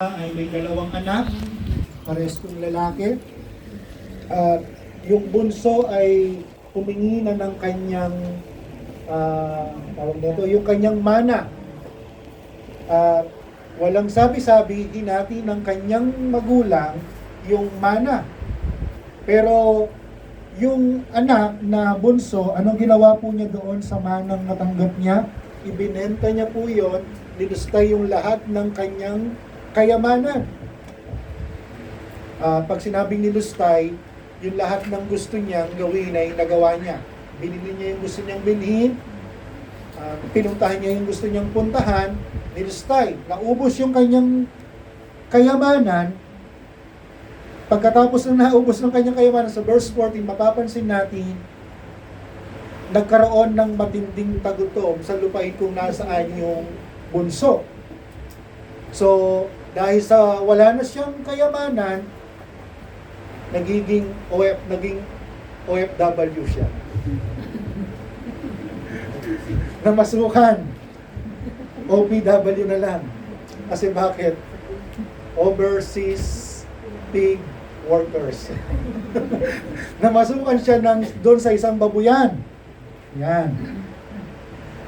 Ay may dalawang anak, parehas kong lalaki. At yung bunso ay humingi na ng kanyang tawag nito, yung kanyang mana. At walang sabi-sabi, hinati ng kanyang magulang yung mana. Pero yung anak na bunso, anong ginawa po niya doon sa manang natanggap niya? Ibinenta niya po yon, linustay yung lahat ng kanyang kayamanan. Pag sinabing nilustay, yung lahat ng gusto niyang gawin ay nagawa niya. Binili niya yung gusto niyang bilhin, pinuntahan niya yung gusto niyang puntahan, nilustay. Naubos yung kanyang kayamanan. Pagkatapos na naubos ng kanyang kayamanan, sa verse 14, mapapansin natin, nagkaroon ng matinding tagutom sa lupain kung nasaan yung bunso. So, dahil sa wala na siyang kayamanan, naging OFW siya. Namasukan. OPW na lang. Kasi bakit? Overseas pig workers. Namasukan siya doon sa isang babuyan. Yan.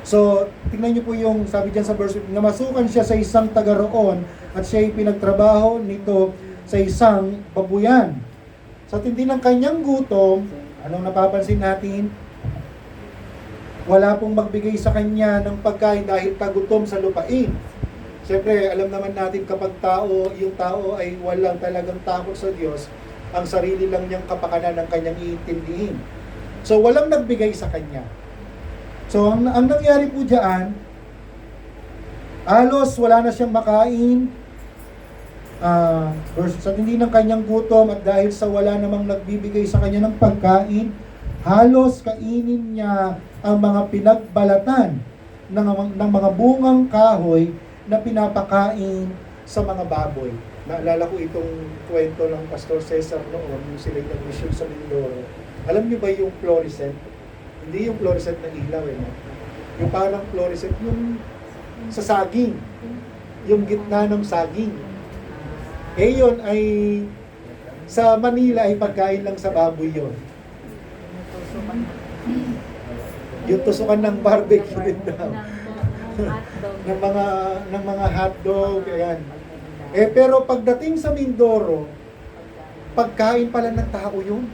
So, tingnan niyo po yung sabi diyan sa verse, namasukan siya sa isang taga roon at siya ay pinagtrabaho nito sa isang babuyan. Sa tindi ng kanyang gutom, anong napapansin natin? Wala pong magbigay sa kanya ng pagkain dahil tagutom sa lupain. Siyempre, alam naman natin kapag yung tao ay walang talagang takot sa Diyos, ang sarili lang niyang kapakanan ng kanyang iintindihin. So, walang nagbigay sa kanya. So, ang nangyari po diyan, halos wala na siyang makain, sa tindi ng kanyang gutom at dahil sa wala namang nagbibigay sa kanya ng pagkain, halos kainin niya ang mga pinagbalatan ng mga bungang kahoy na pinapakain sa mga baboy. Naalala ko itong kwento ng Pastor Cesar noon, yung sila'y nag-mission sa Mindoro. Alam niyo ba yung fluorescent? Hindi yung fluorescent na ilaw, no? Yung parang fluorescent, yung sa saging. Yung gitna ng saging. Yun ay, sa Manila ay pagkain lang sa baboy yun. Yung tusukan ng barbecue din daw. ng mga hotdog, ayan. Pero pagdating sa Mindoro, pagkain pala ng tao yun.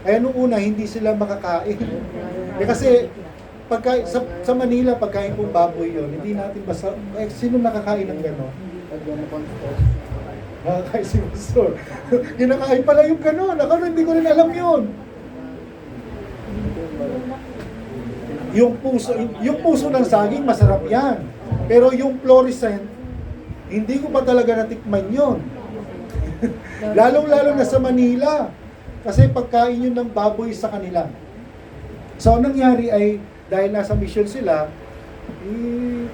Kaya nung una, hindi sila makakain. Kasi sa Manila, pagkain pong baboy yun, hindi natin basta, sino nakakain ng gano'n? Nakakain si Pastor. Kinakain pala yung gano'n. Ako hindi ko rin alam yun. Yung puso ng saging, masarap yan. Pero yung fluorescent, hindi ko pa talaga natikman yun. Lalong-lalo na sa Manila. Kasi pagkain yun ng baboy sa kanila. So, ang nangyari ay, dahil nasa mission sila,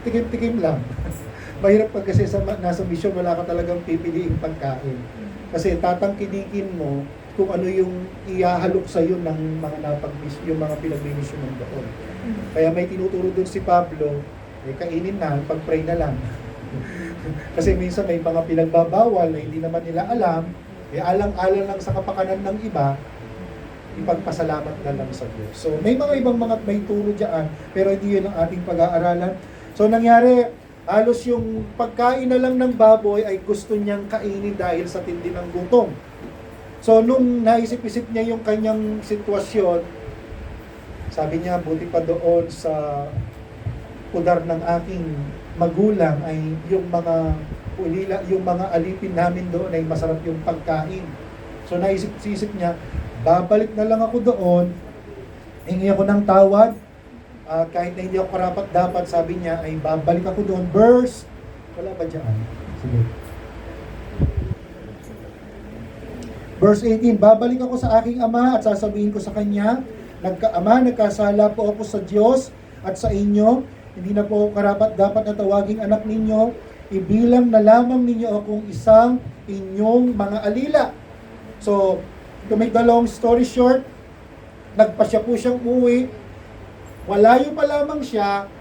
tikim-tikim lang. Mahirap pag kasi nasa mission, wala ka talagang pipiliing pagkain. Kasi tatangkidikin mo kung ano yung ihahalok sa'yo ng mga yung mga pinag-mission ng doon. Kaya may tinuturo doon si Pablo, kainin na, pag-pray na lang. Kasi minsan may mga pinagbabawal na hindi naman nila alam, alang-alang lang sa kapakanan ng iba, ipagpasalamat na lang sa Diyos. So, may mga ibang may turo dyan, pero hindi yun ang ating pag-aaralan. So, nangyari, halos yung pagkain na lang ng baboy ay gusto niyang kainin dahil sa tindi ng gutom. So, nung naisip-isip niya yung kanyang sitwasyon, sabi niya, buti pa doon sa pudar ng aking magulang ay yung mga alipin namin doon ay masarap yung pagkain. So naisip-isip niya, babalik na lang ako doon, hingi ako ng tawad, kahit na hindi ako karapat dapat, sabi niya, ay babalik ako doon. Verse, wala ba dyan? Sige. Verse 18, babalik ako sa aking ama at sasabihin ko sa kanya, Ama, nagkasala po ako sa Diyos at sa inyo, hindi na po karapat dapat na tawaging anak ninyo, ibilang na lamang ninyo akong isang inyong mga alila. So, to make the long story short, nagpasya po siyang umuwi, Malayo pa lamang siya,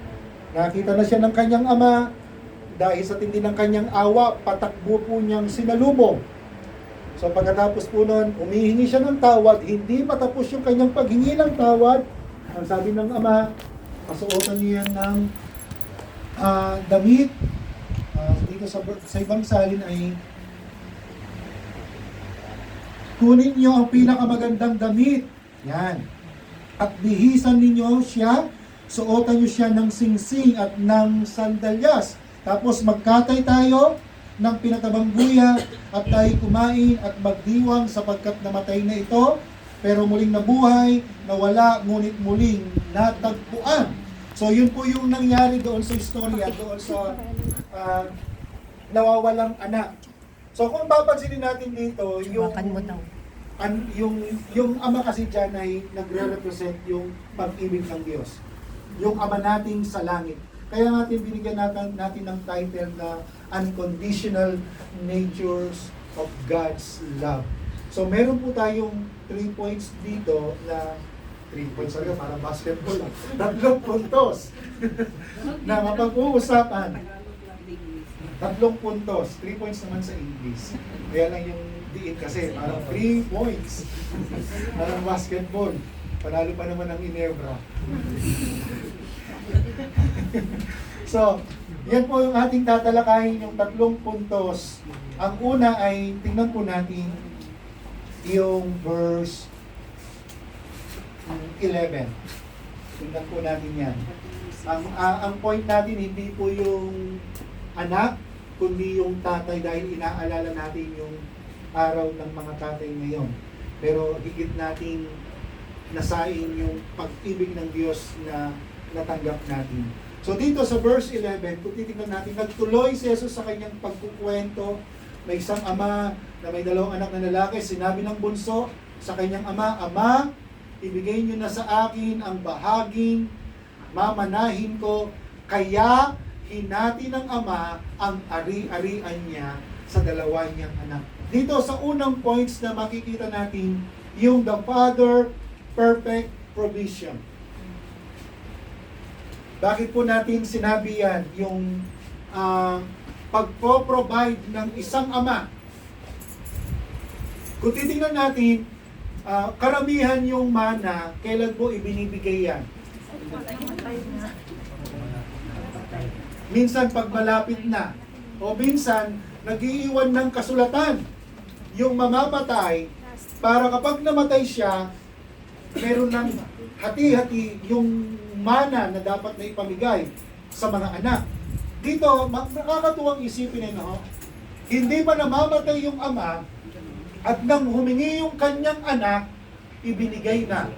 nakita na siya ng kanyang ama, dahil sa tindi ng kanyang awa, patakbo po niyang sinalubong. So pagkatapos po nun, humihingi siya ng tawad, hindi matapos yung kanyang paghingi ng tawad. Ang sabi ng ama, pasuotan niya yan ng damit. Dito sa ibang salin ay kunin niyo ang pinakamagandang damit. Yan. At bihisan ninyo siya, suotan niyo siya ng singsing at ng sandalyas. Tapos magkatay tayo ng pinatabang buya at tayo kumain at magdiwang sapagkat namatay na ito, pero muling nabuhay, nawala, ngunit muling natagpuan. So yun po yung nangyari doon sa istorya, doon sa nawawalang anak. So kung papansinin natin dito, yung ama kasi dyan ay nagre-represent yung pag-ibig ng Diyos. Yung ama nating sa langit. Kaya natin binigyan natin ng title na Unconditional Natures of God's Love. So meron po tayong 3 points dito na 3 points talaga para basketball lang. 3 puntos na mapag-uusapan. 3 puntos. 3 points naman sa English. Kaya lang yung diin kasi parang 3 points. Parang basketball. Panalo pa naman ang Ginebra. So, yan po yung ating tatalakayin, yung 3 puntos. Ang una ay, tingnan po natin yung verse 11. Tingnan po natin yan. Ang point natin, hindi po yung anak, kundi yung tatay dahil inaalala natin yung araw ng mga tatay ngayon. Pero higit natin nasain yung pag-ibig ng Diyos na natanggap natin. So dito sa verse 11, kung titignan natin, nagtuloy si Jesus sa kanyang pagkukwento. May isang ama na may 2 anak na lalaki. Sinabi ng bunso sa kanyang ama, "Ama, ibigay niyo na sa akin ang bahaging mamanahin ko." Kaya hinati ng ama ang ari-arian niya sa 2 niyang anak. Dito sa unang points na makikita natin, yung the Father perfect provision. Bakit po natin sinabi yan? Yung pagpo-provide ng isang ama. Kung titingnan natin, karamihan yung mana, kailan po ibinibigay yan? Minsan pag malapit na. O minsan, nag-iiwan ng kasulatan yung mamamatay para kapag namatay siya, meron ng hati-hati yung mana na dapat na ipamigay sa mga anak. Dito, nakakatuwang isipin no? Hindi pa namamatay yung ama at nang humingi yung kanyang anak, ibinigay na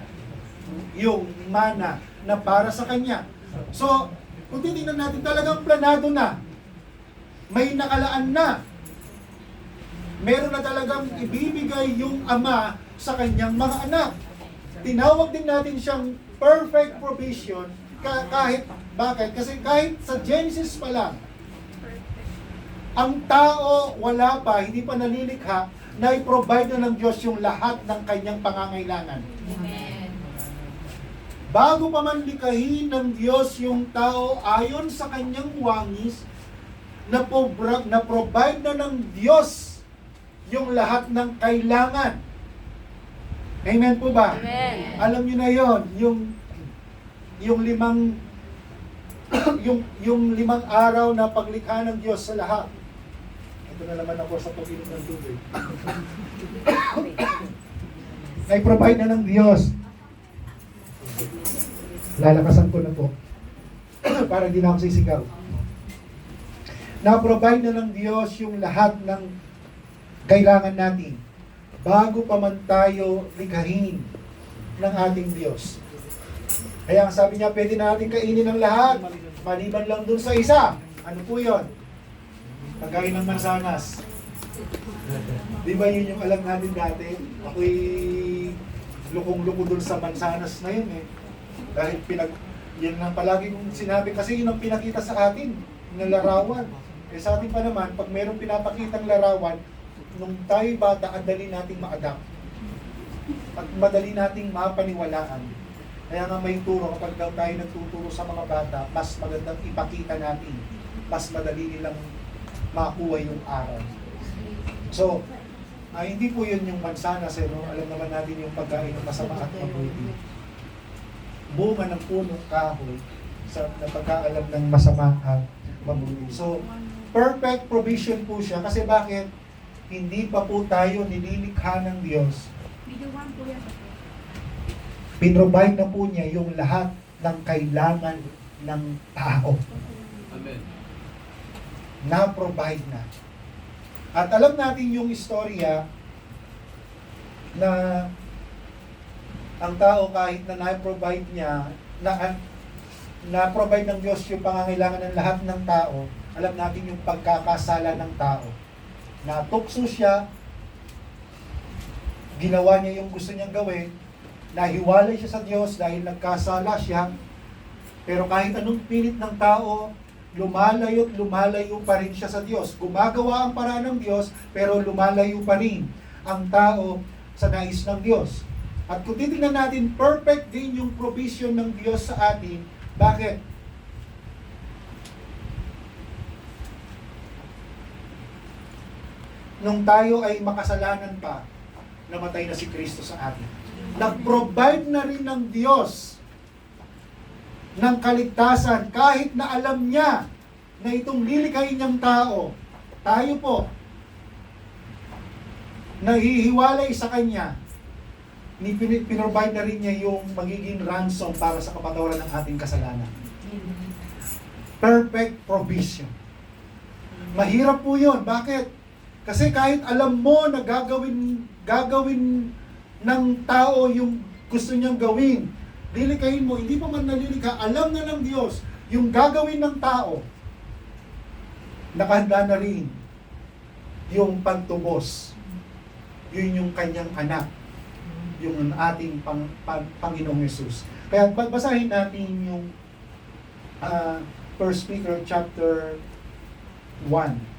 yung mana na para sa kanya. So, kung titignan natin, talagang planado na. May nakalaan na. Meron na talagang ibibigay yung ama sa kanyang mga anak. Tinawag din natin siyang perfect provision kahit bakit? Kasi kahit sa Genesis pa lang, ang tao wala pa, hindi pa nalilikha na i-provide na ng Diyos yung lahat ng kanyang pangangailangan. Amen. Bago pa man likahin ng Diyos yung tao ayon sa kanyang wangis, na provide na ng Diyos yung lahat ng kailangan. Amen po ba? Amen. Alam niyo na yon, yung limang yung 5 araw na paglikha ng Diyos sa lahat. Ito na naman ako sa pag-inom ng tubig. Na-provide na ng Diyos. Lalakasan ko na po. Para hindi na ako sisigaw. Na-provide na ng Diyos yung lahat ng kailangan natin bago pa man tayo likhain ng ating Diyos. Kaya ang sabi niya, pwede natin kainin ng lahat, maliban lang dun sa isa. Ano po yun? Pagkain ng mansanas. Di ba yun yung alam natin dati? Ako'y lukong-luko dun sa mansanas na yun eh. Dahil yun lang palagi kong sinabi, kasi yun ang pinakita sa atin, ng larawan. Eh sa atin pa naman, pag mayroong pinapakitang larawan, nung tayo bata, ang dali nating ma-adapt. At madali nating mapaniwalaan. Kaya nga may turo, kapag daw tayo nagtuturo sa mga bata, mas magandang ipakita natin mas madali nilang makuha yung aral. So, hindi po yun yung mansanas, no? Alam naman natin yung pagkain ng masama at mabuti. Bunga ng punong kahoy sa pagkaalam ng masama at mabuti. So, perfect provision po siya. Kasi bakit? Hindi pa po tayo nililikha ng Diyos. Pinrovide na po niya yung lahat ng kailangan ng tao. Amen. Na-provide na. At alam natin yung istorya na ang tao kahit na na-provide niya, na-provide ng Diyos yung pangangailangan ng lahat ng tao, alam natin yung pagkakasala ng tao. Natukso siya, ginawa niya yung gusto niyang gawin, nahiwalay siya sa Diyos dahil nagkasala siya, pero kahit anong pilit ng tao, lumalayo pa rin siya sa Diyos. Gumagawa ang paraan ng Diyos, pero lumalayo pa rin ang tao sa nais ng Diyos. At kung titignan natin, perfect din yung provision ng Diyos sa atin. Bakit? Nung tayo ay makasalanan pa, namatay na si Kristo sa atin. Nag-provide na rin ng Diyos ng kaligtasan kahit na alam niya na itong lilikhain niyang tao, tayo po, nahihiwalay sa Kanya, pinrovide na rin niya yung magiging ransom para sa kapatawaran ng ating kasalanan. Perfect provision. Mahirap po yun. Bakit? Kasi kahit alam mo na gagawin ng tao yung gusto niyang gawin, lilikhain mo, hindi pa man nalilikha, alam na ng Diyos, yung gagawin ng tao, nakahanda na rin yung pagtubos. Yun yung kanyang anak, yung ating Panginoong Yesus. Kaya basahin natin yung 1 Peter chapter 1.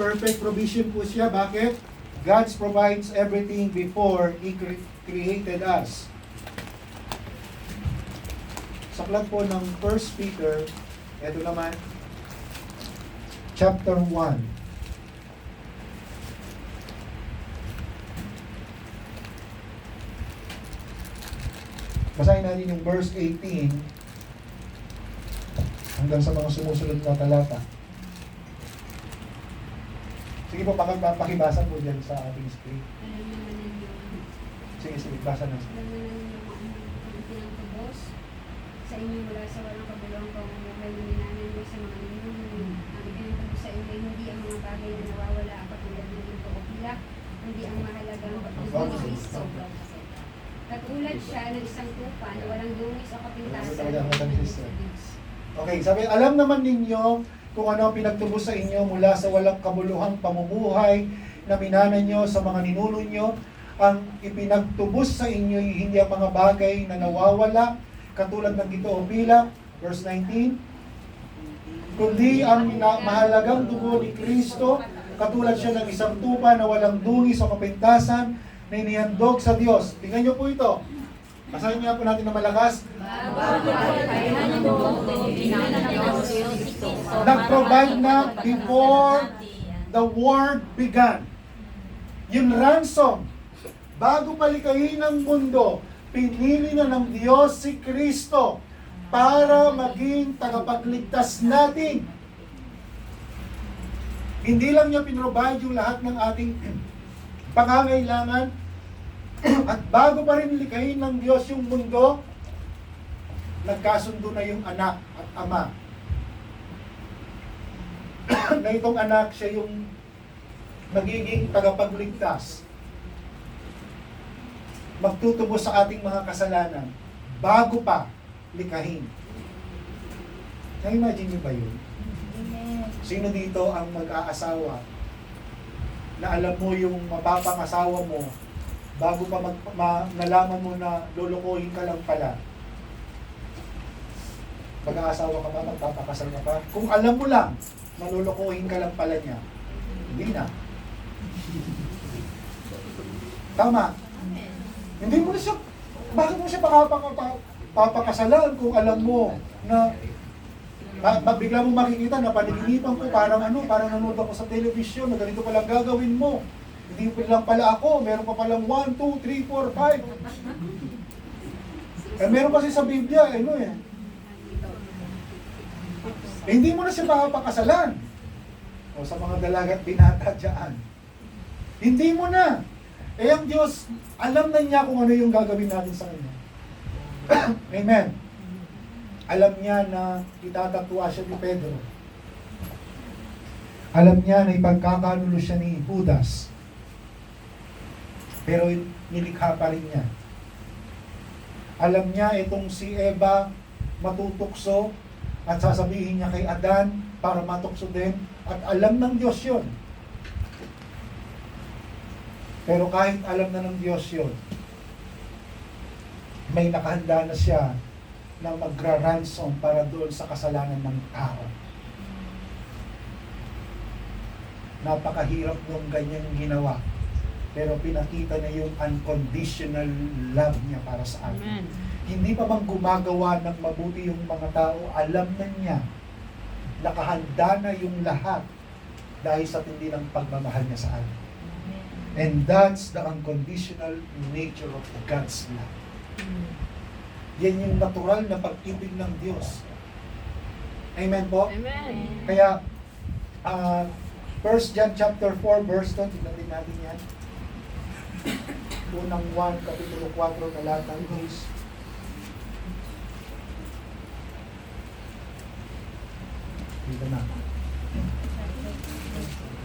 Perfect provision po siya. Bakit? God provides everything before He created us. Saklat po ng 1 Peter, eto naman, chapter 1. Basahin natin yung verse 18 hanggang sa mga sumusunod na talata. Sige po, pakibasa po dyan sa ating screen. Sige, basa na. Sa inyo mula sa walang kabuluhang pamumuhay na minanan mo sa mga ninuno. Ang ipinatubos sa inyo hindi ang mga bagay na nawawala at katulad ng ito o pila, hindi ang mahalagang pagtubos ni Kristo. Katulad siya ng isang tupa na walang dungis o kapintasan. Okay, sabi, alam naman ninyo kung ano ang pinagtubos sa inyo mula sa walang kabuluhang pamumuhay na minanan nyo sa mga ninuno nyo. Ang ipinagtubos sa inyo hindi ang mga bagay na nawawala, katulad ng ito o pila, verse 19, kundi ang mahalagang dugo ni Kristo, katulad siya ng isang tupa na walang dungis o kapintasan na inihandog sa Diyos. Tingnan nyo po ito. Basahin niya po natin na malakas. Nag-provide na before the world began. Yung ransom, bago palikhain ng mundo, pinili na ng Diyos si Kristo para maging tagapagligtas natin. Hindi lang niya pinrovide yung lahat ng ating pangangailangan, at bago pa rin likhain ng Diyos yung mundo, nagkasundo na yung anak at ama. Na itong anak, siya yung magiging tagapagligtas. Magtutubos sa ating mga kasalanan bago pa likhain. Na-imagine niyo ba yun? Sino dito ang mag-aasawa na alam mo yung mapapangasawa mo bago pa nalaman mo na lulukuhin ka lang pala? Mag-aasawa ka ba? Magpapakasal ka pa? Kung alam mo lang, malulukuhin ka lang pala niya, hindi na. Tama. Hindi mo na siya, bakit mo siya papakasalan kung alam mo na bigla mo makikita na paniginipan ko, parang nanonood ako sa television na ganito palang gagawin mo. Hindi pa lang pala ako, meron pa palang 1, 2, 3, 4, 5. Meron kasi sa Biblia, hindi mo na siya makapakasalan. O sa mga dalagat binata dyan. Hindi mo na. Ang Diyos, alam na niya kung ano yung gagawin natin sa Kanya. Amen. Alam niya na itatatwa siya ni Pedro. Alam niya na ipagkakanulo siya ni Judas. Pero nilikha pa rin niya. Alam niya itong si Eva matutukso at sasabihin niya kay Adan para matukso din. At alam ng Diyos yun. Pero kahit alam na ng Diyos yun, may nakahanda na siya na magra-ransom para doon sa kasalanan ng tao. Napakahirap nung ganyang ginawa. Pero pinakita niya yung unconditional love niya para sa atin. Amen. Hindi pa bang gumagawa ng mabuti yung mga tao, alam na niya, nakahanda na yung lahat dahil sa tindi ng pagmamahal niya sa atin. And that's the unconditional nature of God's love. Yan yung natural na pag-ibig ng Diyos. Amen po? Amen. Kaya, 1 John chapter 4 verse 2, tignan din natin yan. Unang 1, kapitulo 4, talatang 10. Dito na.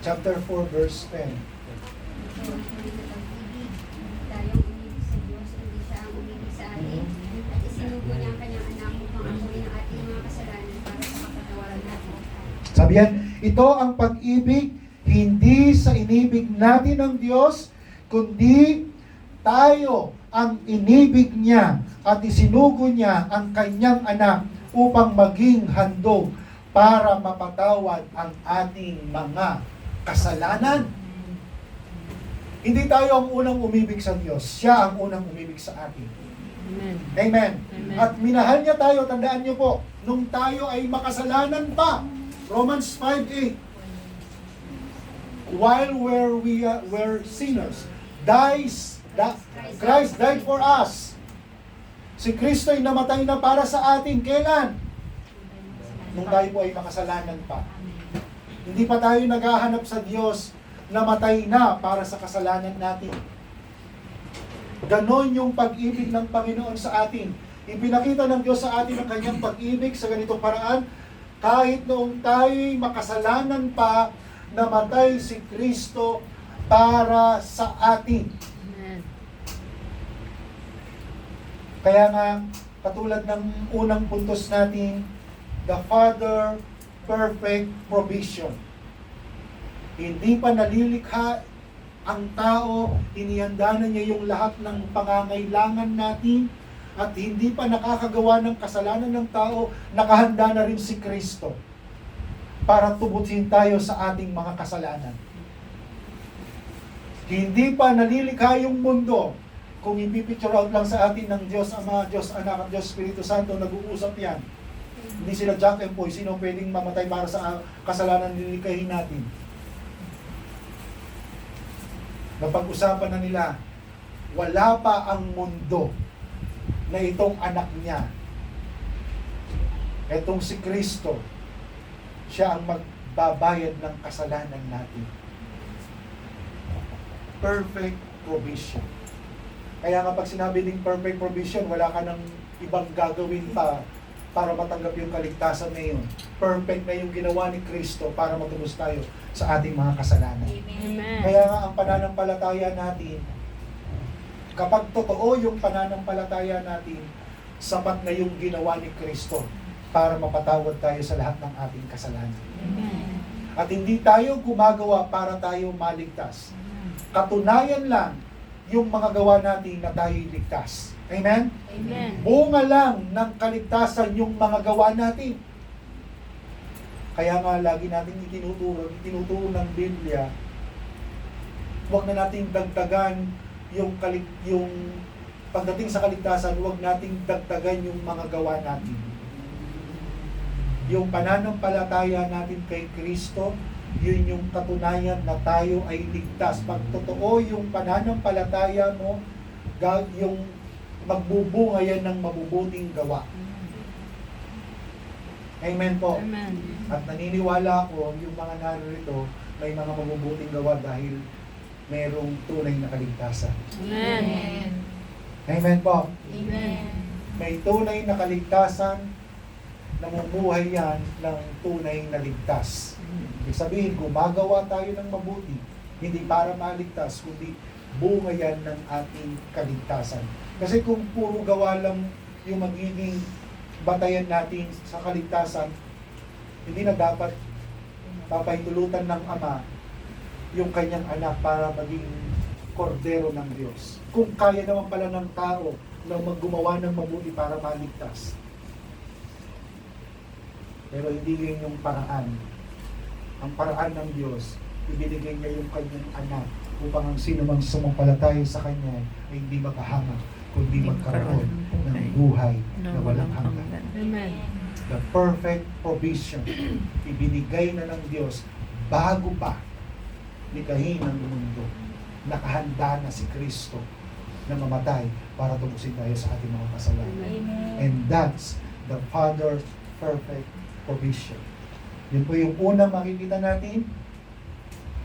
Chapter 4 verse 10. Tayong umibig sa Diyos, hindi siya ang umibig sa atin. At isinugo niya ang kanyang anak upang amuin ang ating mga kasalanan para sa kapatawaran natin. Sabi yan, ito ang pag-ibig, hindi sa inibig natin ng Diyos, kundi tayo ang inibig niya at isinugo niya ang kanyang anak upang maging handog para mapatawad ang ating mga kasalanan. Hindi tayo ang unang umibig sa Diyos. Siya ang unang umibig sa atin. Amen. Amen. Amen. At minahal niya tayo, tandaan niyo po, nung tayo ay makasalanan pa. Romans 5:8. While we were sinners, Christ died for us. Si Kristo ay namatay na para sa atin. Kailan? Nung tayo po ay makasalanan pa. Hindi pa tayo naghahanap sa Diyos, namatay na para sa kasalanan natin. Ganon yung pag-ibig ng Panginoon sa atin. Ipinakita ng Diyos sa atin ang kanyang pag-ibig sa ganitong paraan. Kahit noong tayo'y makasalanan pa, namatay si Kristo para sa atin. Amen. Kaya nga, katulad ng unang puntos natin, the Father, perfect provision. Hindi pa nalilikha ang tao, inihanda na niya yung lahat ng pangangailangan natin, at hindi pa nakakagawa ng kasalanan ng tao, nakahanda na rin si Kristo para tubutin tayo sa ating mga kasalanan. Hindi pa nalilikha yung mundo. Kung ipipicture out lang sa atin ng Diyos Ama, Diyos Anak, at Diyos Espiritu Santo, nag-uusap yan. Hindi sila Jack and Poy, sino pwedeng mamatay para sa kasalanan nilikahin natin. Napag-usapan na nila, wala pa ang mundo na itong anak niya, itong si Kristo, siya ang magbabayad ng kasalanan natin. Perfect provision. Kaya nga pag sinabi ding perfect provision, wala ka ng ibang gagawin pa para matanggap yung kaligtasan na yun. Perfect na yung ginawa ni Kristo para matubos tayo sa ating mga kasalanan. Amen. Kaya nga ang pananampalataya natin, kapag totoo yung pananampalataya natin, sapat na yung ginawa ni Kristo para mapatawad tayo sa lahat ng ating kasalanan. Amen. At hindi tayo gumagawa para tayo maligtas. Katunayan lang yung mga gawa natin na tayo ligtas. Amen? Amen. Bunga lang ng kaligtasan yung mga gawa natin. Kaya nga lagi natin itinuturo ng Biblia, huwag na nating dagdagan yung pagdating sa kaligtasan, huwag nating dagdagan yung mga gawa natin. Yung pananampalataya natin kay Kristo, yun yung katunayan na tayo ay ligtas. Pag totoo yung pananampalataya mo, yung magbubunga yan ng mabubuting gawa. Amen po. Amen. At naniniwala ako, yung mga narito, may mga mabubuting gawa dahil merong tunay na kaligtasan. Amen. Amen po. Amen. May tunay na kaligtasan, namumuhay yan ng tunay na ligtas. Ibig sabihin, gumagawa tayo ng mabuti, hindi para maligtas, kundi bunga yan ng ating kaligtasan. Kasi kung puro gawa lang yung magiging batayan natin sa kaligtasan, hindi na dapat papahintulutan ng Ama yung kanyang anak para maging kordero ng Diyos. Kung kaya naman pala ng tao na maggumawa ng mabuti para maligtas. Pero hindi yun yung paraan. Ang paraan ng Diyos, ibinigay niya yung kanyang anak upang ang sino mang sumampalataya sa kanya ay hindi makahanga, kundi magkaroon ng buhay na walang hanggan. Amen. The perfect provision ibinigay na ng Diyos bago pa likahin ang mundo. Nakahanda na si Kristo na mamatay para tubusin tayo sa ating mga kasalanan. And that's the Father's perfect provision. Yun po yung unang makikita natin.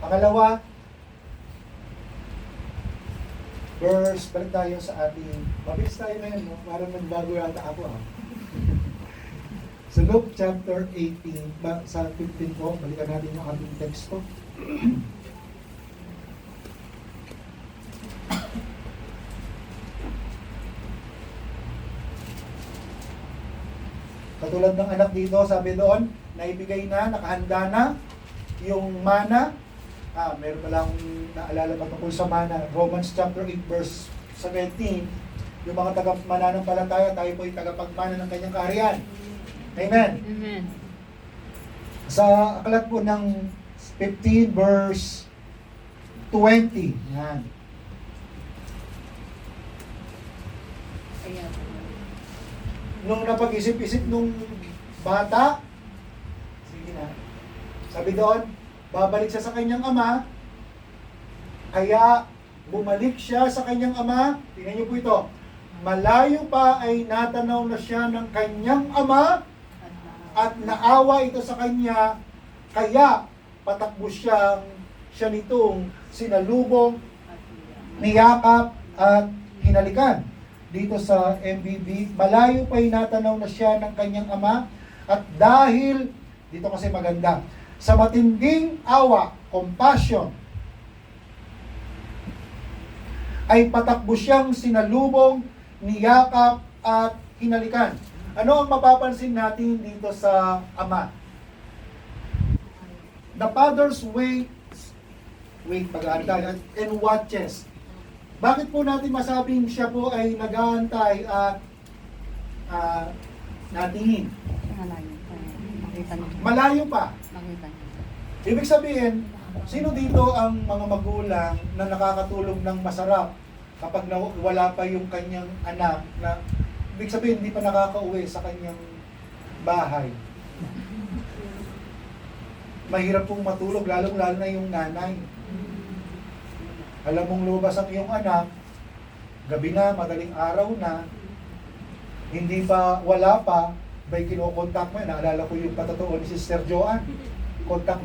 Pangalawa, balik tayo sa ating, mabilis tayo ngayon, no? Parang nagbago yata ako, ha? Sa Luke chapter 18, sa 15 po, balikan natin yung ating teksto. Katulad ng anak dito, sabi doon, naibigay na, nakahanda na, yung mana, meron pala akong naalala pa tungkol sa mana, Romans chapter 8 verse 17, yung mga taga-mananampalataya, tayo po ay tagapagmana ng kanyang kaharian. Amen. Amen. Sa aklat po ng 15 verse 20, yan. Nung napag-isip-isip nung bata, sige na, sabi doon, babalik siya sa kanyang ama, kaya bumalik siya sa kanyang ama, tingnan niyo po ito, malayo pa ay natanaw na siya ng kanyang ama, at naawa ito sa kanya, kaya patakbo siya nitong sinalubong, niyakap at hinalikan. Dito sa MBB, malayo pa natanaw na siya ng kanyang ama, at dahil, dito kasi maganda, sa matinding awa, compassion, ay patakbo siyang sinalubong, niyakap at hinalikan. Ano ang mapapansin natin dito sa ama? The father's pag-aantay and watches. Bakit po natin masabing siya po ay nag-aantay at natingin? Malayo pa. Ibig sabihin, sino dito ang mga magulang na nakakatulog ng masarap kapag wala pa yung kanyang anak na ibig sabihin hindi pa nakakauwi sa kanyang bahay? Mahirap pong matulog, lalo na yung nanay. Alam mong lumabas ang iyong anak, gabi na, madaling araw na, hindi pa, wala pa, may kinokontak mo. Naalala ko yung patotoo ni Sister Joanne. Kontak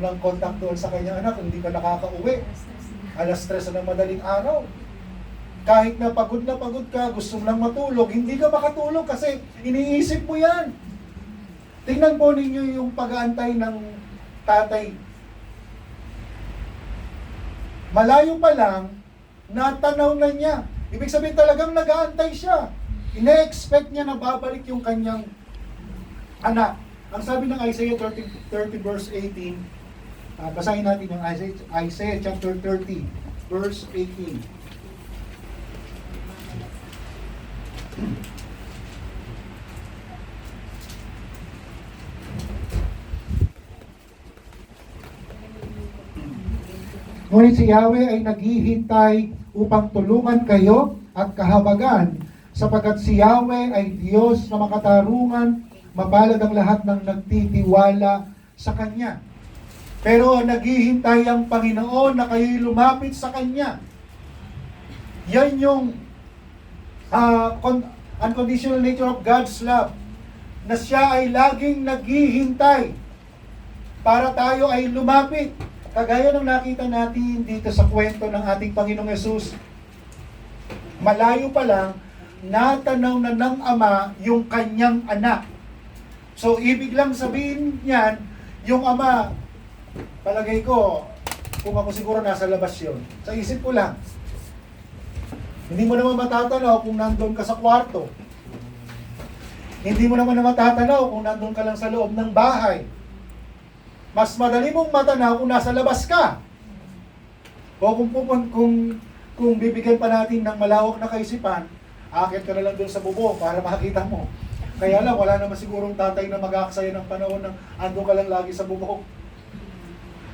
doon sa kanyang anak, hindi pa nakakauwi. Alas 3 ng madaling araw. Kahit na pagod ka, gusto mo lang matulog, hindi ka makatulog kasi iniisip mo yan. Tingnan po ninyo yung pag-aantay ng tatay. Malayo pa lang, natanaw na niya. Ibig sabihin talagang nag-aantay siya. Ine-expect niya na babalik yung kanyang anak. Ang sabi ng Isaiah 30 verse 18, basahin natin yung Isaiah chapter 30 verse 18. Ngunit si Yahweh ay naghihintay upang tulungan kayo at kahabagan, sapagkat si Yahweh ay Diyos na makatarungan, mapalad ang lahat ng nagtitiwala sa Kanya. Pero naghihintay ang Panginoon na kayo'y lumapit sa Kanya. Yan yung unconditional nature of God's love, na siya ay laging naghihintay para tayo ay lumapit. Kagaya ng nakita natin dito sa kwento ng ating Panginoong Yesus, malayo pa lang, natanaw na ng Ama yung kanyang anak. So, ibig lang sabihin niyan, yung Ama, palagay ko, kung ako siguro nasa labas yun, sa isip ko lang, hindi mo naman matatanaw kung nandun ka sa kwarto. Hindi mo naman matatanaw kung nandun ka lang sa loob ng bahay. Mas madali mong matanaw kung nasa labas ka. O kung bibigyan pa natin ng malawak na kaisipan, akit ka na lang doon sa bubong para makita mo. Kaya lang, wala naman sigurong tatay na mag-aaksaya ng panahon na ando ka lang lagi sa bubong.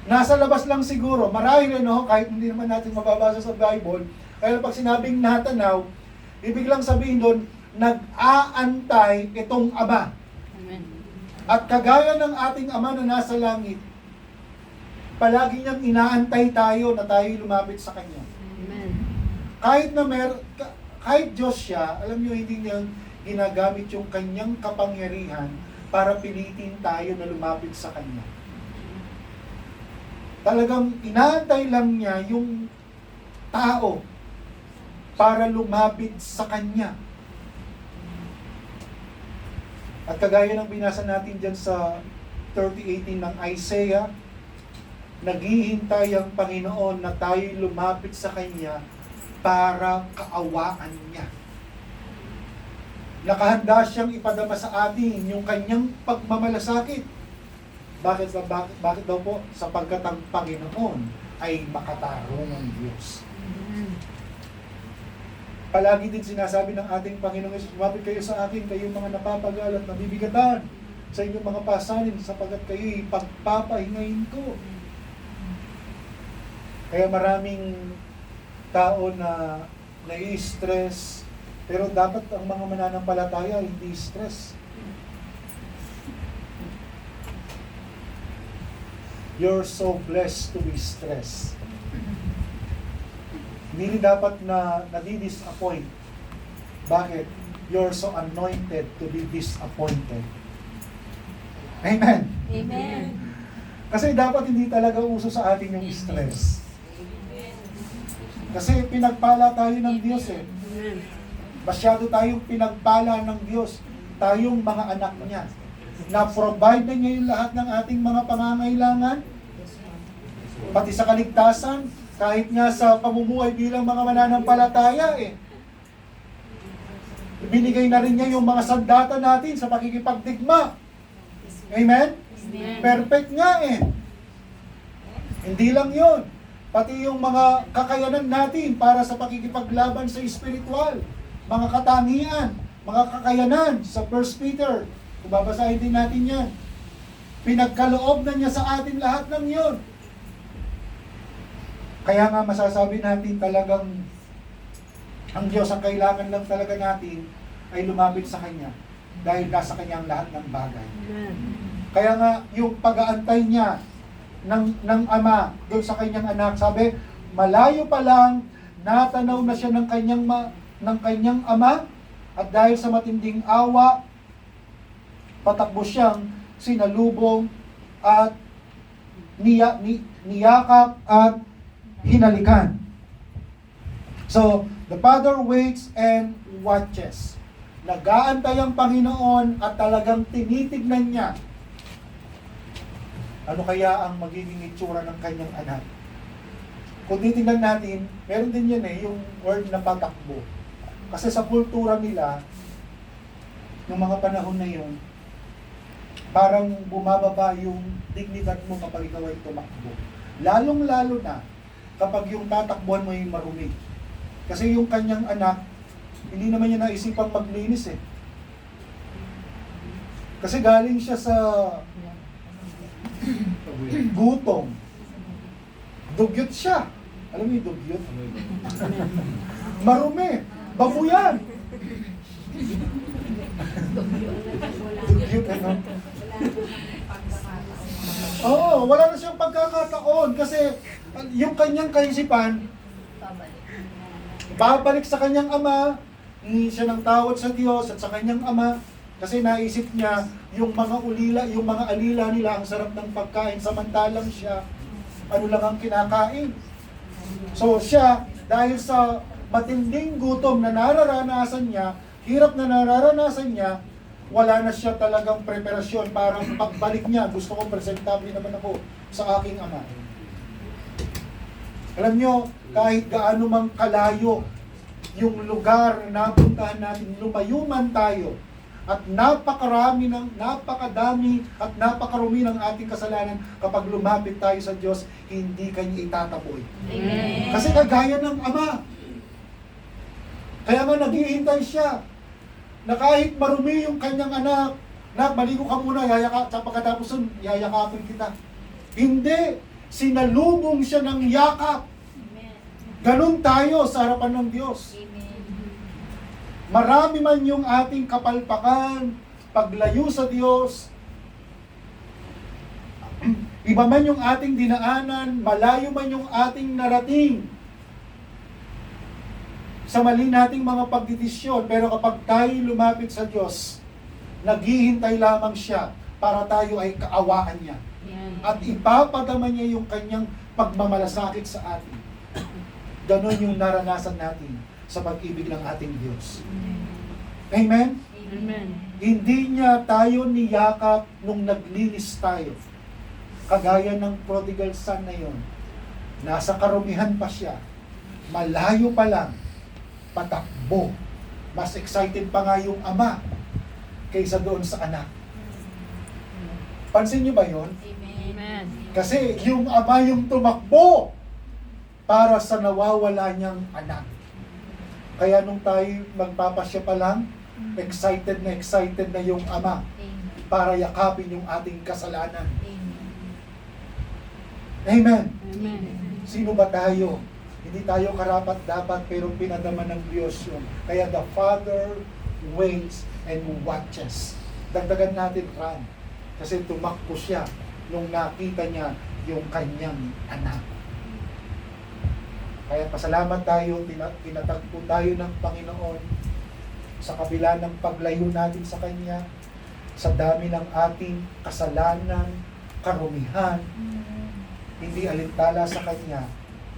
Nasa labas lang siguro, marahil kahit hindi naman natin mababasa sa Bible, kaya pag sinabing natanaw, ibig lang sabihin doon, nag-aantay itong Ama. Amen. At kagaya ng ating Ama na nasa langit, palagi niyang inaantay tayo na tayo lumapit sa Kanya. Amen. Kahit Diyos siya, alam niyo, hindi niya ginagamit yung Kanyang kapangyarihan para pilitin tayo na lumapit sa Kanya. Talagang inaantay lang niya yung tao para lumapit sa Kanya. At kagaya ng binasa natin dyan sa 30:18 ng Isaiah, naghihintay ang Panginoon na tayo lumapit sa Kanya para kaawaan niya. Nakahanda siyang ipadama sa atin yung Kanyang pagmamalasakit. Bakit daw po? Sapagkat ang Panginoon ay makatarungang Diyos. Palagi din sinasabi ng ating Panginoon, lumapit kayo sa akin, kayong mga napapagal at nabibigatan sa inyong mga pasanin, sapagkat kayo'y pagpapahingayin ko. Kaya maraming tao na nai-stress, pero dapat ang mga mananampalataya hindi stress. You're so blessed to be stressed. Hindi dapat na nadi-disappoint. Bakit? You're so anointed to be disappointed. Amen? Amen. Kasi dapat hindi talaga uso sa atin yung stress. Kasi pinagpala tayo ng Diyos eh. Amen. Masyado tayong pinagpala ng Diyos. Tayong mga anak niya. Na-provide na niya yung lahat ng ating mga pangangailangan. Pati sa kaligtasan, kahit nga sa pamumuhay bilang mga mananampalataya eh. Binigay na rin niya yung mga sandata natin sa pakikipagdigma. Amen? Amen. Perfect nga eh. Hindi lang yun. Pati yung mga kakayanan natin para sa pakikipaglaban sa espiritual. Mga katangian, mga kakayanan sa 1 Peter. Kung babasahin din natin yan. Pinagkaloob na niya sa atin lahat ng yun. Kaya nga masasabi natin talagang ang Diyos ang kailangan lang talaga natin ay lumapit sa Kanya dahil nasa Kanya ang lahat ng bagay. Amen. Kaya nga yung pag-aantay niya ng Ama doon sa Kanyang anak, sabi, malayo pa lang natanaw na siya ng kanyang Ama at dahil sa matinding awa, patakbo siyang sinalubong at niyakap at hinalikan. So, the Father waits and watches. Nag-aantay ang Panginoon at talagang tinitignan niya ano kaya ang magiging itsura ng kanyang anak. Kung titignan natin, meron din yan yung word na patakbo. Kasi sa kultura nila, ng mga panahon na yun, parang bumababa yung dignidad mo kapag ikaw ay tumakbo. Lalong-lalo na kapag yung tatakbuhan mo yung marumi. Kasi yung kanyang anak, hindi naman niya naisipang maglinis eh. Kasi galing siya sa gutom. Dugyot siya. Alam mo yung dugyot? Marumi. Babuyan. Dugyot, ano? Oo, wala na siyang pagkakataon kasi yung kanyang kaisipan, babalik sa kanyang ama, hingi siya ng tawad sa Diyos at sa kanyang ama kasi naisip niya yung mga alila nila ang sarap ng pagkain samantalang siya ano lang ang kinakain. So siya, dahil sa matinding gutom na nararanasan niya, hirap na nararanasan niya, wala na siya talagang preparasyon para pagbalik niya. Gusto ko presentable naman ako sa aking ama. Alam nyo, kahit gaano mang kalayo yung lugar na napuntahan natin, lumayo man tayo, at napakadami at napakarumi ng ating kasalanan, kapag lumapit tayo sa Diyos, hindi kanya itataboy. Amen. Kasi kagaya ng ama. Kaya nga naghihintay siya na kahit marumi yung kanyang anak, maligo ka muna, pagkatapos nun, yayakapin kita. Hindi! Sinalubong siya ng yakap. Ganon tayo sa harapan ng Diyos. Marami man yung ating kapalpakan, paglayo sa Diyos, iba man yung ating dinaanan, malayo man yung ating narating sa mali nating mga pagdidesisyon, pero kapag tayo lumapit sa Diyos, naghihintay lamang siya para tayo ay kaawaan niya. At ipapadama niya yung kanyang pagmamalasakit sa atin. Ganon yung naranasan natin sa pag-ibig ng ating Diyos. Amen? Amen. Hindi niya tayo niyakap nung naglinis tayo. Kagaya ng prodigal son na yon. Nasa karumihan pa siya. Malayo pa lang. Patakbo. Mas excited pa nga yung ama kaysa doon sa anak. Pansin niyo ba yon? Amen. Kasi yung ama yung tumakbo para sa nawawala niyang anak. Kaya nung tayo magpapasya pa lang, excited na yung ama para yakapin yung ating kasalanan. Amen. Amen. Sino ba tayo? Hindi tayo karapat-dapat pero pinadama ng Diyos yun. Kaya the Father waits and watches. Dagdagan natin run. Kasi tumakbo siya nung nakita niya yung kanyang anak. Kaya pasalamat tayo, tinatagpo tayo ng Panginoon sa kabila ng paglayo natin sa Kanya, sa dami ng ating kasalanan, karumihan, hindi alintala sa Kanya,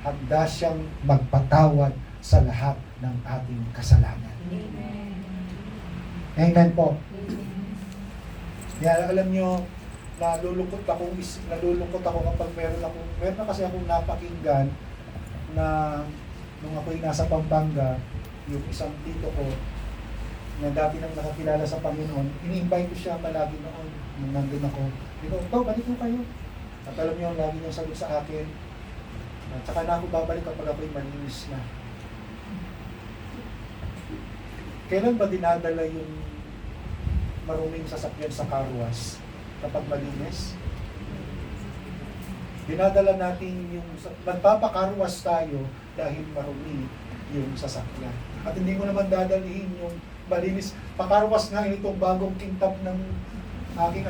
handa siyang magpatawad sa lahat ng ating kasalanan. Amen po. Kaya alam nyo, nalulungkot ako kapag meron na kasi akong napakinggan na nung ako'y nasa Pampanga, yung isang tito ko na dati nang nakakilala sa Panginoon, ini-invite ko siya palagi noon nung nandun ako. Dito, balik ko kayo. At alam niyo, lagi niyang sagot sa akin, at saka na ako babalik kapag ako'y malinis na. Kailan ba dinadala yung maruming sasakyan sa carwash kapag malinis? Dinadala natin yung, nagpapakarwas tayo dahil marumi yung sasakyan. At hindi mo naman dadalhin yung malinis. Pakarwas nga itong bagong kintab ng aking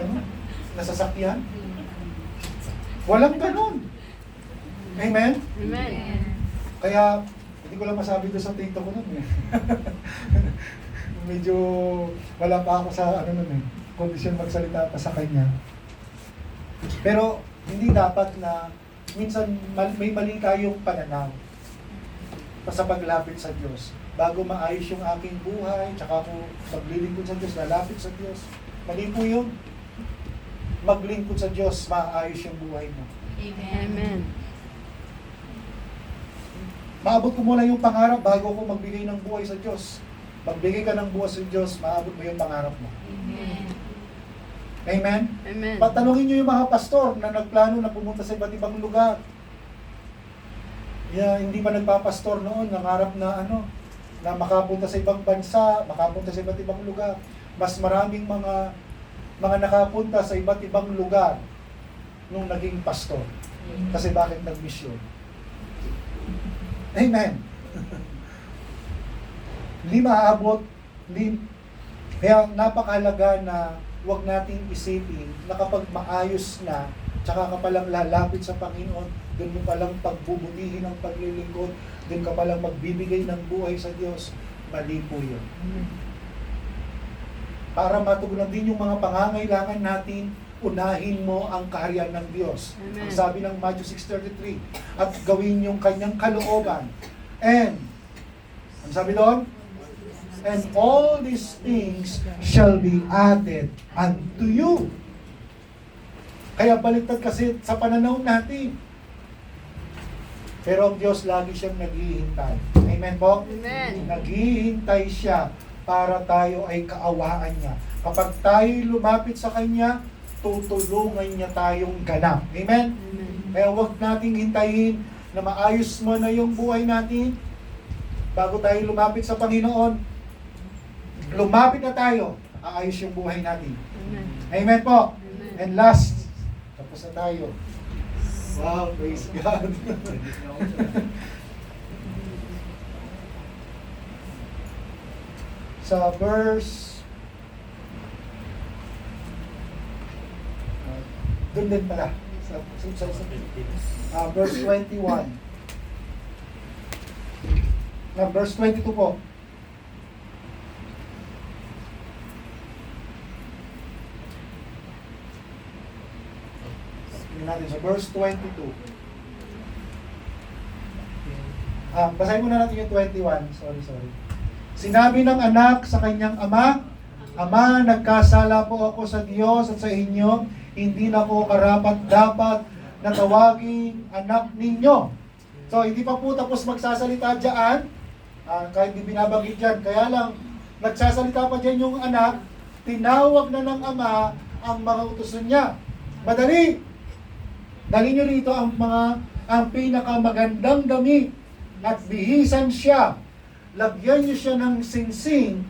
nasasakyan. Walang ganun. Amen? Amen. Kaya, hindi ko lang masabi doon sa tito ko nun eh. Medyo wala pa ako sa kondisyon magsalita pa sa kanya. Pero, hindi dapat na minsan may mali tayong pananaw sa paglapit sa Diyos. Bago maayos yung aking buhay, tsaka ako maglilingkod sa Diyos, lalapit sa Diyos. Mali po yun. Maglingkod sa Diyos, maayos yung buhay mo. Amen. Maabot ko muna yung pangarap bago ako magbigay ng buhay sa Diyos. Magbigay ka ng buhay sa Diyos, maabot mo yung pangarap mo. Amen. Amen? Amen. Patanungin nyo yung mga pastor na nagplano na pumunta sa iba't ibang lugar. Hindi pa nagpapastor noon, nangarap na na makapunta sa ibang bansa, makapunta sa iba't ibang lugar. Mas maraming mga nakapunta sa iba't ibang lugar nung naging pastor. Kasi bakit nagmisyon? Amen. Hindi maaabot, kaya napakahalaga na huwag nating isipin na kapag maayos na, tsaka ka palang lalapit sa Panginoon, doon mo palang pagbubutihin ang paglilingkod, doon ka palang magbibigay ng buhay sa Diyos, mali po yun. Para matugunan din yung mga pangangailangan natin, unahin mo ang kaharian ng Diyos. Amen. Ang sabi ng Matthew 6:33, at gawin yung kanyang kalooban. And, ang sabi doon? And all these things shall be added unto you. Kaya baliktad kasi sa pananaw natin. Pero ang Diyos lagi siyang naghihintay. Amen po? Amen. Naghihintay siya para tayo ay kaawaan niya. Kapag tayo lumapit sa Kanya, tutulungan niya tayong ganap. Amen? Amen. Kaya huwag nating hintayin na maayos mo na yung buhay natin bago tayo lumapit sa Panginoon. Lumapit na tayo, aayos yung buhay natin. Amen. Amen po? Amen. And last, tapos na tayo. Wow, praise God. Sa verse doon din pala verse 21 na verse 22 po. Tingnan natin sa verse 22. Basahin muna natin yung 21. Sorry. Sinabi ng anak sa kanyang ama, Ama, nagkasala po ako sa Diyos at sa inyo, hindi na po karapat-dapat na tawaging anak ninyo. So, hindi pa po tapos magsasalita dyan, kahit di binabanggit dyan. Kaya lang, nagsasalita pa dyan yung anak, tinawag na ng ama ang mga utusan niya. Madali! Dali nyo rito ang pinakamagandang damit at bihisan siya. Lagyan nyo siya ng singsing.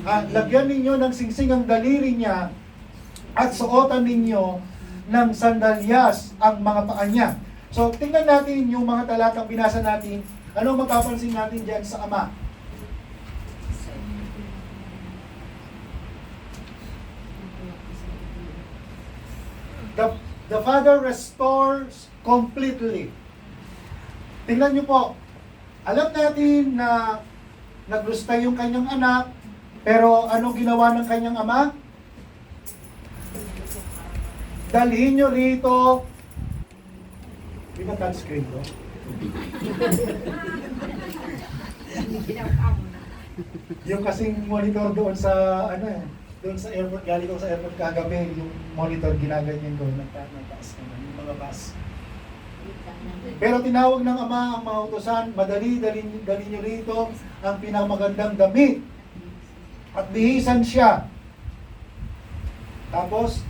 Lagyan ninyo ng singsing ang daliri niya at suotan ninyo ng sandalyas ang mga paa niya. So, tingnan natin yung mga talatang binasa natin. Ano mapapansin natin dyan sa ama? The Father restores completely. Tingnan nyo po. Alam natin na naglusta yung kanyang anak, pero anong ginawa ng kanyang ama? Dalhin nyo rito. Di ba touchscreen to? Yung kasing monitor doon sa doon sa airport, galing ko sa airport kagabi, yung monitor ginaganyan ko, nagtaas naman, yung mga bus. Pero tinawag ng ama ang mga utusan, madali, dalhin nyo rito ang pinakamagandang damit. At bihisan siya. Tapos,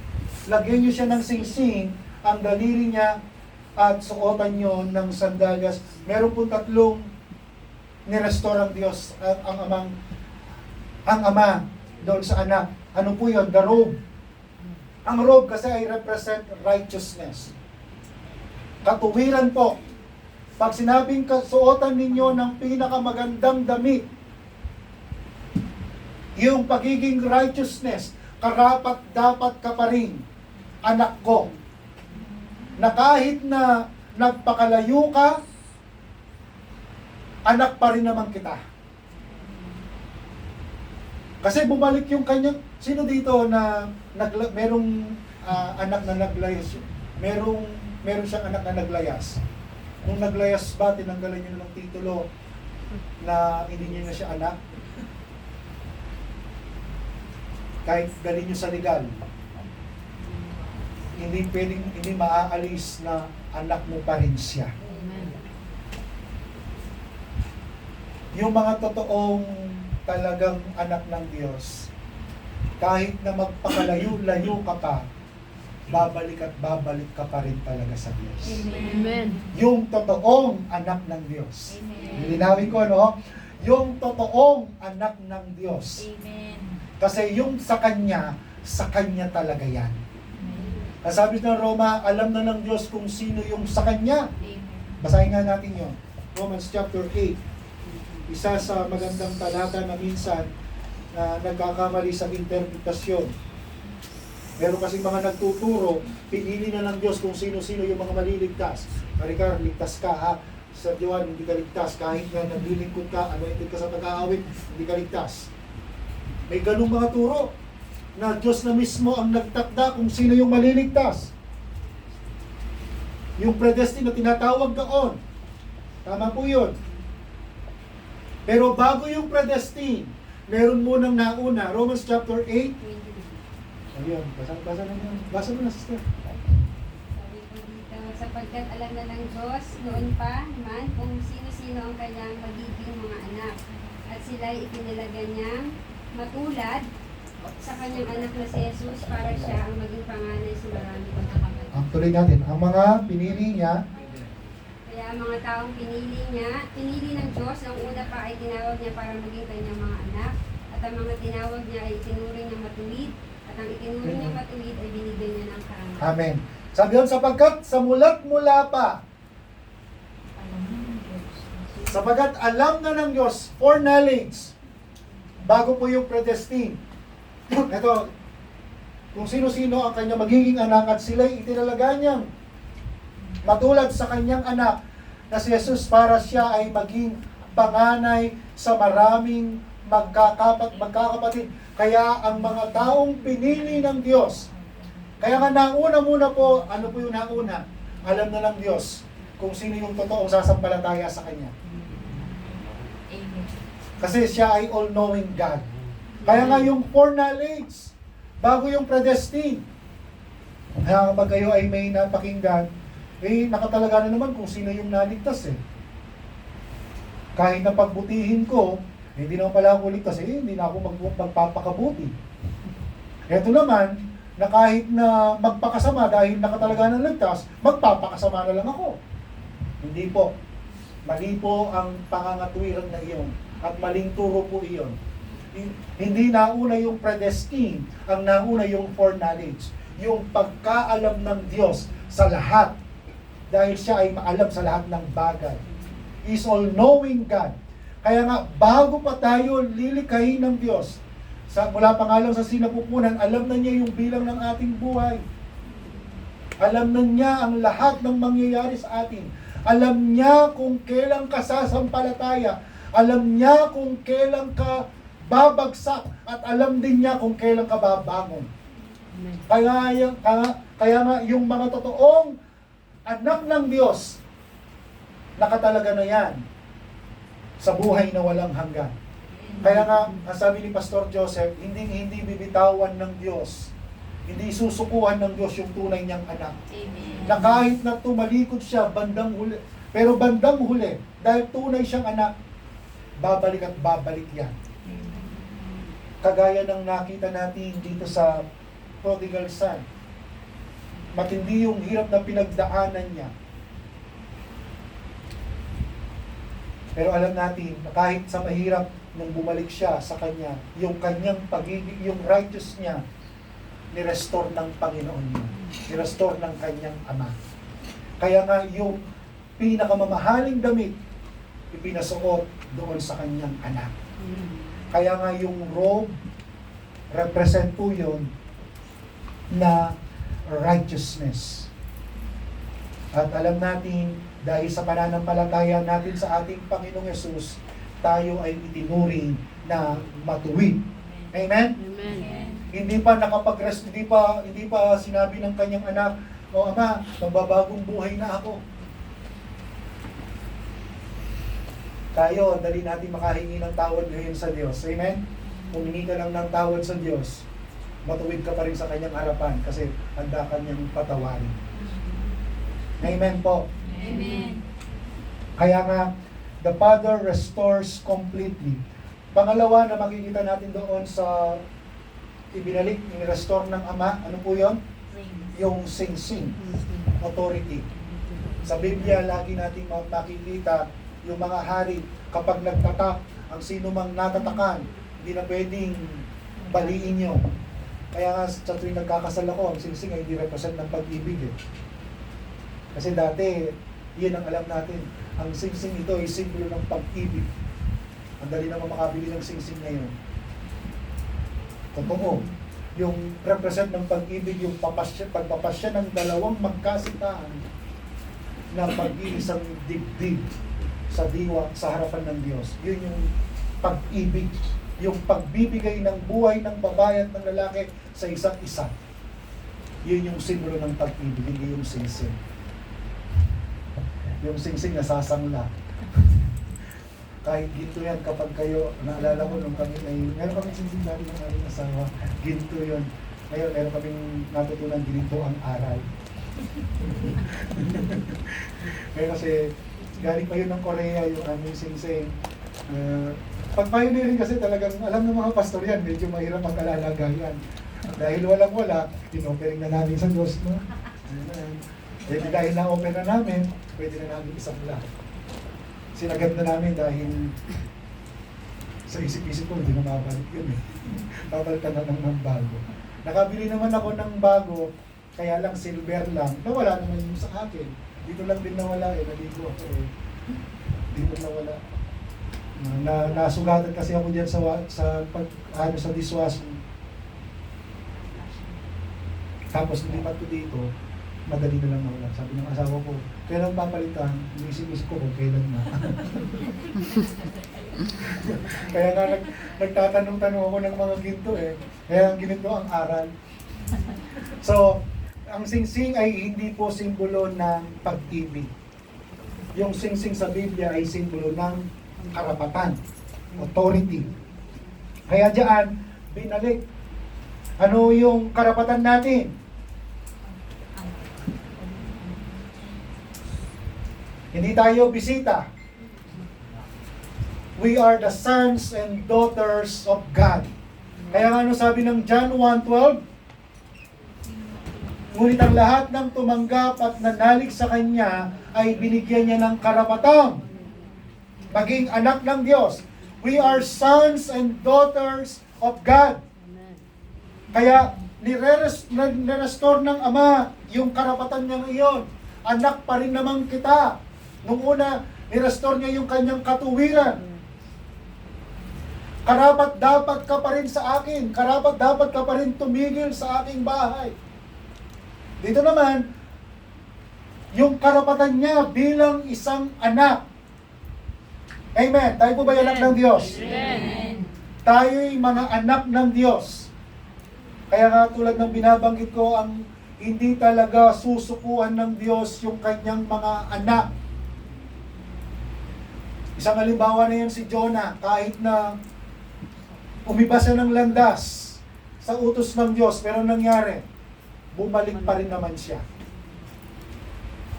lagyan nyo siya ng singsing, ang daliri niya, at suotan nyo ng sandalyas. Meron po tatlong nirestore ang Diyos, ang ama doon sa anak. Ano po yun? The robe. Ang robe kasi ay represent righteousness. Katuwiran po. Pag sinabing suotan ninyo ng pinakamagandang damit, yung pagiging righteousness, karapat dapat ka pa rin, anak ko, na kahit na nagpakalayo ka, anak pa rin naman kita. Kasi bumalik yung kanyang, sino dito na merong anak na naglayas, meron siyang anak na naglayas. Nung naglayas ba, tinanggalan niyo ng titulo na hindi niya na siya anak? Kahit dalhin nyo sa legal, hindi maaalis na anak mo pa rin siya. Amen. Yung mga totoong talagang anak ng Diyos, kahit na magpakalayo-layo ka pa, babalik ka pa rin talaga sa Diyos. Amen. Yung totoong anak ng Diyos. Amen. Linawin ko, no? Yung totoong anak ng Diyos. Amen. Kasi yung sa Kanya talaga yan. Sabi ng Roma, alam na ng Diyos kung sino yung sa Kanya. Amen. Basahin nga natin yun. Romans chapter 8. Isa sa magandang talata na minsan na nagkakamali sa interpretasyon. Meron kasing mga nagtuturo, pinili na ng Diyos kung sino-sino yung mga maliligtas. Maricar, ligtas ka ha. Sa Diwan, hindi ka ligtas. Kahit na naglilingkod ka, anointed ka sa pag-aawit, hindi ka ligtas. May ganung mga turo na Diyos na mismo ang nagtakda kung sino yung maliligtas. Yung predestined na tinatawag doon. Tama po yun. Pero bago yung predestined, meron munang nauna. Romans chapter 8. Ayun, basa na yun. Basa mo na, sister. Sabi ko dito, sapagkat alam na ng Diyos noon pa naman kung sino-sino ang kanyang magiging mga anak. At sila'y ipinalaga niyang matulad sa kanyang anak na si Jesus para siya ang maging panganay sa marami mga kapatid. Ang tuloy natin, ang mga pinili niya, Kaya ang mga taong pinili ng Diyos, ang una pa ay tinawag niya para maging kanyang mga anak. At ang mga tinawag niya ay itinuring niya matuwid. At ang itinuring niya matuwid ay binigyan niya ng karangalan. amen. Sabi yun, sapagkat sa mula't mula pa, sapagkat alam na ng Diyos, foreknowledge, bago po yung predestined. Ito, kung sino-sino ang kanyang magiging anak at sila'y itinalaga niyang matulad sa kanyang anak na si Jesus para siya ay maging panganay sa maraming magkakapatid. Kaya ang mga taong pinili ng Diyos, kaya nga nauna muna po, ano po yung nauna? Alam na ng Diyos kung sino yung totoong sasampalataya sa Kanya. Kasi siya ay all-knowing God. Kaya nga yung foreknowledge, bago yung predestined. Kaya kapag kayo ay may napakinggan, nakatalaga na naman kung sino yung naligtas eh. Kahit na pagbutihin ko, hindi naman pala ako ligtas hindi na ako magpapakabuti. Ito naman, na kahit na magpakasama dahil nakatalaga ng ligtas, magpapakasama na lang ako. Hindi po. Mali po ang pangangatwiran na iyon. At maling turo po iyon. Hindi nauna yung predestined, ang nauna yung foreknowledge. Yung pagkaalam ng Diyos sa lahat. Dahil siya ay maalam sa lahat ng bagay. He is all-knowing God. Kaya nga, bago pa tayo lilikhain ng Diyos, mula pa nga lang sa sinapupunan, alam na niya yung bilang ng ating buhay. Alam na niya ang lahat ng mangyayari sa atin. Alam niya kung kailan ka sasampalataya. Alam niya kung kailan ka babagsak. At alam din niya kung kailan ka babangon. Kaya nga yung mga totoong anak ng Diyos, nakatalaga na yan sa buhay na walang hanggan. Kaya nga, ang sabi ni Pastor Joseph, hindi bibitawan ng Diyos, hindi susukuhan ng Diyos yung tunay niyang anak. Amen. Na kahit na tumalikod siya bandang huli, pero bandang huli, dahil tunay siyang anak, babalik at babalik yan. Kagaya ng nakita natin dito sa prodigal son. Matindi yung hirap na pinagdaanan niya. Pero alam natin na kahit sa mahirap nung bumalik siya sa kanya, yung kanyang pagiging, yung righteous niya, ni-restore ng Panginoon niya. Ni-restore ng kanyang Ama. Kaya nga yung pinakamamahaling damit, ipinasuot doon sa kanyang anak. Kaya nga yung robe, represent po yun na righteousness. At alam natin, dahil sa pananampalataya natin sa ating Panginoong Yesus, tayo ay itinuring na matuwid. Amen? Amen. Hindi pa hindi pa sinabi ng kanyang anak, "O Ama, magbabagong buhay na ako." Tayo, dali natin makahingi ng tawad ngayon sa Diyos. Amen? Humingi ka lang ng tawad sa Diyos, matuwid ka pa rin sa kanyang harapan kasi handa kanyang patawarin. Amen po. Amen. Kaya nga, the Father restores completely. Pangalawa na makikita natin doon sa ibinalik, ni-restore ng Ama, ano po yun? Yung sing-sing, authority. Sa Biblia, lagi natin makikita yung mga hari, kapag nagtatak, ang sino mang natatakan, hindi na pwedeng baliin nyo. Kaya nga, sa tuwing nagkakasal ako, ang sing-sing ay hindi represent ng pag-ibig eh. Kasi dati, Yan ang alam natin. Ang singsing ito ay simbolo ng pag-ibig. Ang dali naman makabili ng singsing ngayon. Totoo. Yung represent ng pag-ibig, yung pagpapasya ng dalawang magkasitaan na pag-iisang dibdib sa diwa, sa harapan ng Diyos. Yun yung pag-ibig. Yung pagbibigay ng buhay ng babae at ng lalaki sa isa't isa. Yun yung simbolo ng pag-ibig, hindi yung singsing. Yung singsing nasasangla. Kahit ginto yan kapag kayo, naalala ko nung kami ay, meron kami singsing dati ng aming asawa, ginto yun. Ngayon, meron kaming natutunan ginto ang aral. Kaya kasi, galing pa yun ng Korea yung aming singsing. Pag pioneering kasi talagang, alam ng mga pastor yan, medyo mahirap mag-alalaga yan. Dahil walang-wala, in-offering na namin sa Diyos, no? Eh, dahil na-open na namin, pwede na namin isang lahat. Sinagad na namin dahil sa isip-isip ko, hindi na mabalik yun eh. Babalitan na lang ng bago. Nakabili naman ako ng bago, kaya lang silver lang. Nawala naman yung sa akin. Dito lang din nawala eh, naligo ako eh. Dito nawala. Nasugatan kasi ako diyan sa dishwashing. Tapos lumipat ko dito, madali na lang nawala. Sabi ng asawa ko, kailan papalitan? Inisip-isip ko kung kailan na. Kaya nga nagtatanong-tanong ako ng mga ginto eh. Kaya ang ginito ang aral. So, ang singsing ay hindi po simbolo ng pag-ibig. Yung singsing sa Biblia ay simbolo ng karapatan, authority. Kaya diyan, binalik. Ano yung karapatan natin? Hindi tayo bisita. We are the sons and daughters of God. Kaya nga ano sabi ng John 1:12? Ngunit ang lahat ng tumanggap at nanalig sa Kanya ay binigyan niya ng karapatang maging anak ng Diyos. We are sons and daughters of God. Kaya nire-restore ng Ama yung karapatan niya ngayon. Anak pa rin naman kita. Nung una, nirestore niya yung kanyang katuwiran. Karapat dapat ka pa rin sa akin. Karapat dapat ka pa rin tumigil sa aking bahay. Dito naman, yung karapatan niya bilang isang anak. Amen. Tayo po ba anak ng Diyos? Amen. Tayo'y mga anak ng Diyos. Kaya nga tulad ng binabanggit ko, ang hindi talaga susukuan ng Diyos yung kanyang mga anak. Isang halimbawa na yan si Jonah, kahit na umiba siya ng landas sa utos ng Diyos, pero nangyari, bumalik pa rin naman siya.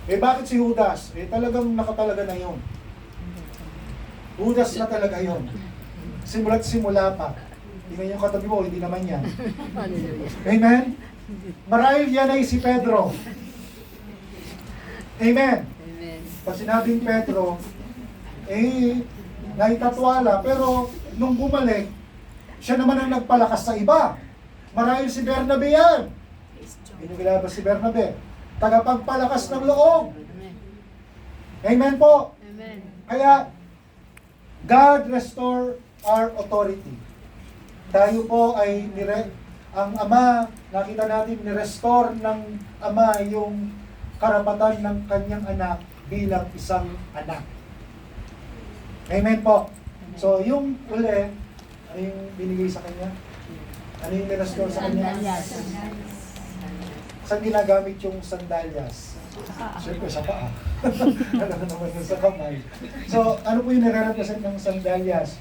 Eh bakit si Judas? Eh talagang nakatalaga na yon. Judas na talaga yon. Simula't simula pa. Tingnan yung katabi mo, hindi naman yan. Amen? Marahil yan ay si Pedro. Amen? Pag sinabing Pedro, naitatwala, pero nung bumalik, siya naman ang nagpalakas sa iba. Marahil si Bernabe yan. Binigila ba si Bernabe? Tagapagpalakas ng loob. Amen po. Amen. Kaya, God restore our authority. Tayo po ay ang Ama, nakita natin, ni-restore ng Ama yung karapatan ng kanyang anak bilang isang anak. Amen po. So, yung uli, ano yung binigay sa kanya? Ano yung ni-restore sa kanya? Saan ginagamit yung sandalyas? Siyempre sa paa. Alam naman yun sa kamay. So, ano po yung nare-represent ng sandalyas?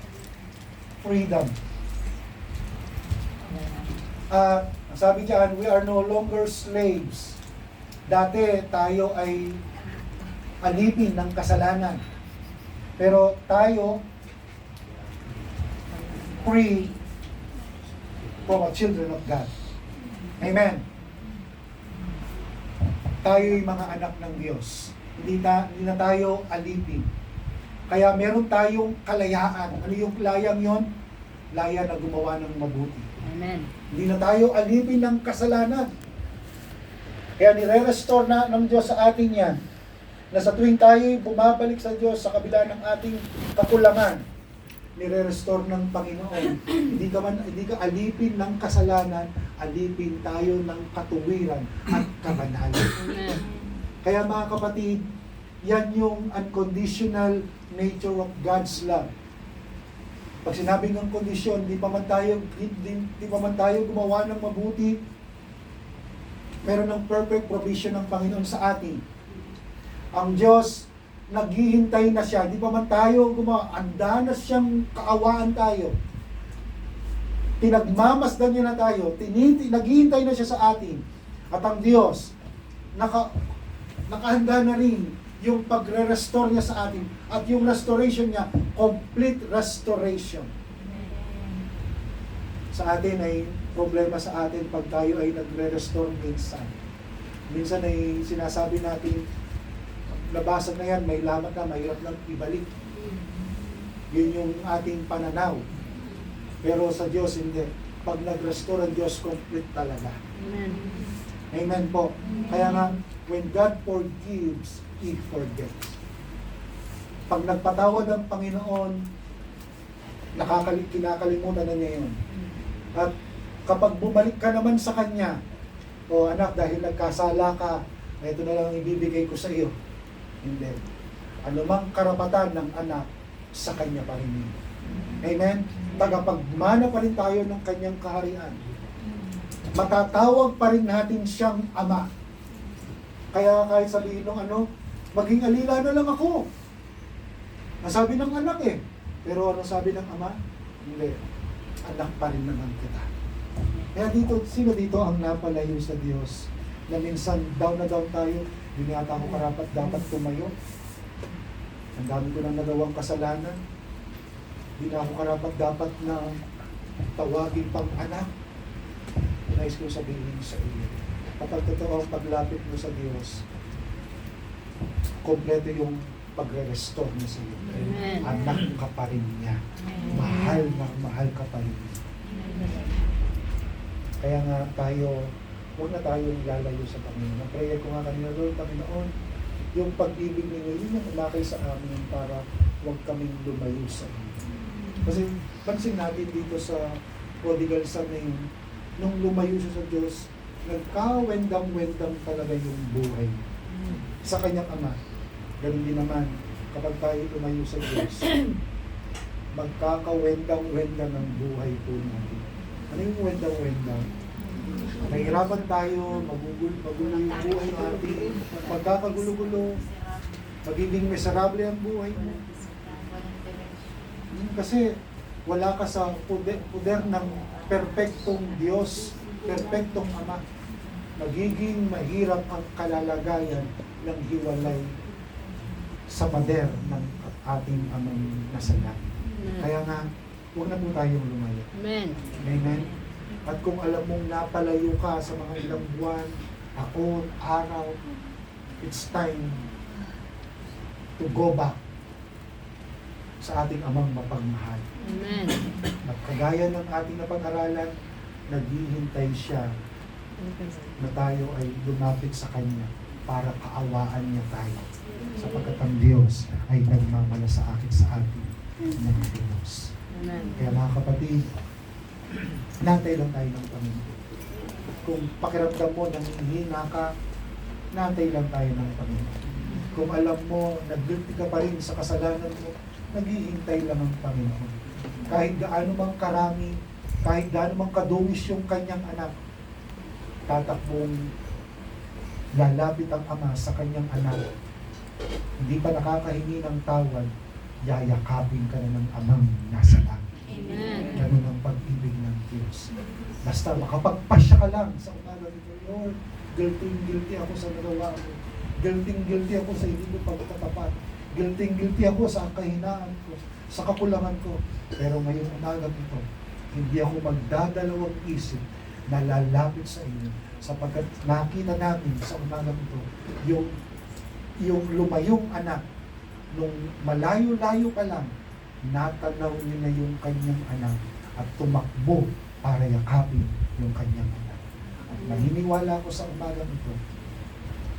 Freedom. Sabi diyan, we are no longer slaves. Dati tayo ay alipin ng kasalanan. Pero tayo free from a children of God. Amen. Tayo'y mga anak ng Diyos. Hindi na tayo alipin. Kaya meron tayong kalayaan. Ano yung layang yon? Laya na gumawa ng mabuti. Amen. Hindi na tayo alipin ng kasalanan. Kaya nire-restore na ng Diyos sa atin yan. na sa tuwing tayo bumabalik sa Diyos sa kabila ng ating kakulangan, nire-restore ng Panginoon. Hindi ka alipin ng kasalanan, alipin tayo ng katuwiran at kabanalan. Amen. Kaya mga kapatid, yan yung unconditional nature of God's love. Pag sinabing ng kondisyon, di pa man tayo gumawa ng mabuti, meron ng perfect provision ng Panginoon sa atin. Ang Diyos, naghihintay na siya, di pa man tayo gumawa, anda na siyang kaawaan tayo. Pinagmamasdan niya na tayo, naghihintay na siya sa atin. At ang Diyos, nakahanda na rin yung pagre-restore niya sa atin. At yung restoration niya, complete restoration. Sa atin ay problema sa atin pag tayo ay nagre-restore minsan. Minsan ay sinasabi natin, nabasag na yan, may lamat na, mahirap lang ibalik. Yun yung ating pananaw. Pero sa Diyos, hindi. Pag nag-restore ang Diyos, complete talaga. Amen. Amen po. Kaya nga, when God forgives, He forgets. Pag nagpatawad ang Panginoon, kinakalimutan na niya yun. At kapag bumalik ka naman sa Kanya, o anak, dahil nagkasala ka, ito na lang ibibigay ko sa iyo. Hindi. Anumang karapatan ng anak, sa Kanya pa rin yun. Amen? Tagapagmana pa rin tayo ng Kanyang kaharian. Matatawag pa rin natin siyang Ama. Kaya kahit sabihin ng maging alila na lang ako. Nasabi ng anak eh. Pero ano sabi ng Ama? Hindi. Anak pa rin naman kita. Kaya dito, sino dito ang napalayo sa Diyos? Na minsan down na down tayo, hindi yata ako karapat dapat tumayo. Ang dami ko nang nagawang kasalanan. Hindi na ako karapat dapat na tawagin pang anak. Nais ko sabihin sa iyo. Kapag totoo ang paglapit mo sa Diyos, kompleto yung pagre-restore mo sa iyo. Amen. Anak ka pa rin niya. Mahal na mahal ka pa rin niya. Kaya nga tayo, huwag na tayong lalayo sa Panginoon. Ang prayer ko nga kanina, Lord, Panginoon, yung pag-ibig ninyo, yun yung umakay sa amin para huwag kaming lumayo sa inyo. Kasi pansin natin dito sa prodigal son na yun, nung lumayo siya sa Diyos, nagkawendang-wendang talaga yung buhay sa kanyang ama. Ganun din naman, kapag tayo lumayo sa Diyos, magkakawendang-wendang ang buhay po natin. Ano yung wendang-wendang? Nahihirapan tayo, magugulo yung buhay natin, magkakagulo-gulo, magiging miserable ang buhay mo. Kasi wala ka sa poder ng perpektong Diyos, perpektong Ama. Magiging mahirap ang kalalagayan ng hiwalay sa pader ng ating Amang nasa langit. Kaya nga, huwag na po tayong lumayo. Amen. Amen? At kung alam mong napalayo ka sa mga ilang buwan, taon, araw, it's time to go back sa ating Amang mapagmahal. Amen. At kagaya ng ating napag-aralan, naghihintay siya na tayo ay lumapit sa Kanya para kaawaan niya tayo. Sapagkat ang Diyos ay nagmamalasakit sa atin ng Diyos. Amen. Kaya mga kapatid, nantay lang tayo ng Panginoon. Kung pakiramdam mo nanghihina ka, nantay lang tayo ng Panginoon. Kung alam mo, nag-guilty ka pa rin sa kasalanan mo, naghihintay lang ang Panginoon. Kahit gaano mang karami, kahit gaano mang kaduwis yung kanyang anak, tatakbong lalapit ang Ama sa kanyang anak. Hindi pa nakakahingi ng tawad, yayakapin ka na ng Amang nasa langit. Amen. Ganun ang pag-ibig ng Diyos. Basta makapagpasya ka lang sa umaga nito, Lord, guilty ako sa nagawa ko. Guilty ako sa hindi ko pagtatapat. Guilty ako sa kahinaan ko, sa kakulangan ko. Pero ngayong umaga nito, hindi ako magdadalawang isip na lalapit sa inyo sapagkat nakita natin sa umaga nito yung lumayong anak nung malayo-layo pa lang, natanaw niya na yung kanyang anak at tumakbo para yakapin yung kanyang anak. At naniniwala ko sa umagang ito,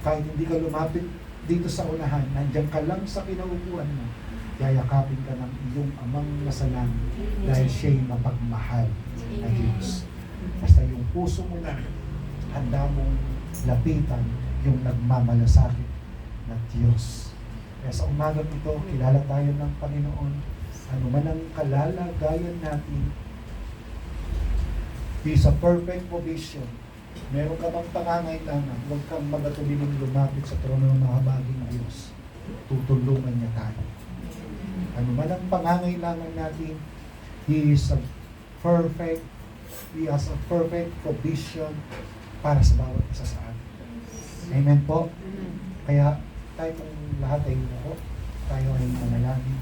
kahit hindi ka lumapit dito sa unahan, nandiyan ka lang sa kinaupuan mo, yayakapin ka ng iyong amang masalangit dahil siya'y mapagmahal na Diyos. Basta yung puso mo lang, handa mong lapitan yung nagmamalasakit na Diyos. Kaya sa umagang ito, kilala tayo ng Panginoon. Ano man ang kalalagayan natin, He is a perfect provision. Meron ka bang pangangailangan, huwag kang magatubiling lumapit sa trono ng mahabaging Diyos. Tutulungan niya tayo. Ano man ang pangangailangan natin, He is a perfect, He has a perfect provision para sa bawat isa sa atin. Amen po? Kaya tayo pong lahat ay umuko, tayo ay manalangin.